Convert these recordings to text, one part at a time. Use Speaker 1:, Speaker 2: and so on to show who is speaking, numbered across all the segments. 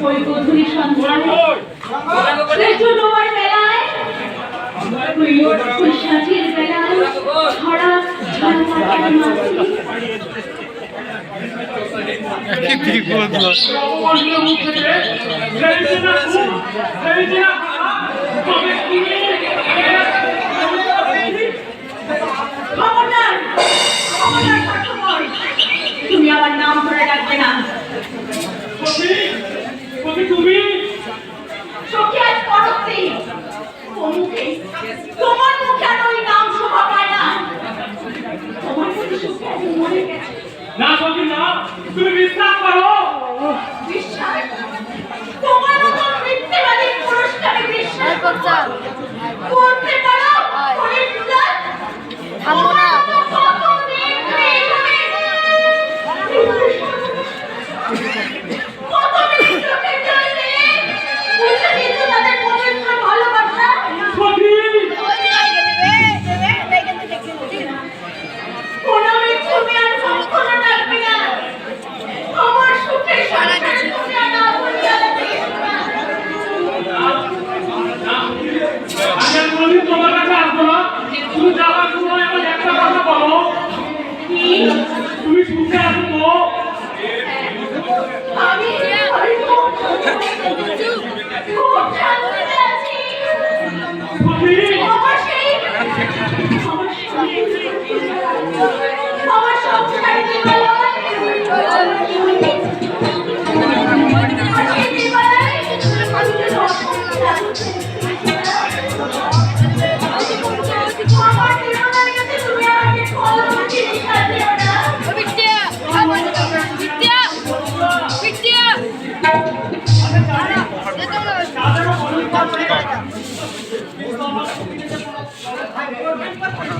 Speaker 1: ওই গধূলি সন্ধ্যায় সূর্য ডোবার বেলায় ওই সাঁঝের বেলায় ছড়া ঝলমলে তুমি আমার নাম ধরে ডাকবে না।
Speaker 2: তুমি
Speaker 1: সখী আজ পরতে তোমার মুখে আর ওই নাম শোভা পায় না। তোমার প্রতি সখী আজ মরে গেছে।
Speaker 2: না সখী না, তুমি বিশ্বাস করো।
Speaker 1: বিশ্বাস? তোমার মতো মিথ্যেবাদী পুরুষকে বিশ্বাস করতে পারো?
Speaker 3: থামো না।
Speaker 2: তোমার কাছে আসবো না। তুমি যাওয়ার সময় আমার একটা কথা বলো, তুমি সুখে আছো তো?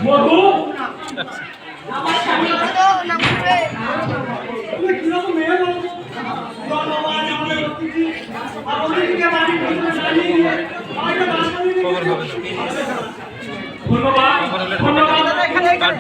Speaker 2: মধু ধন্যবাদ।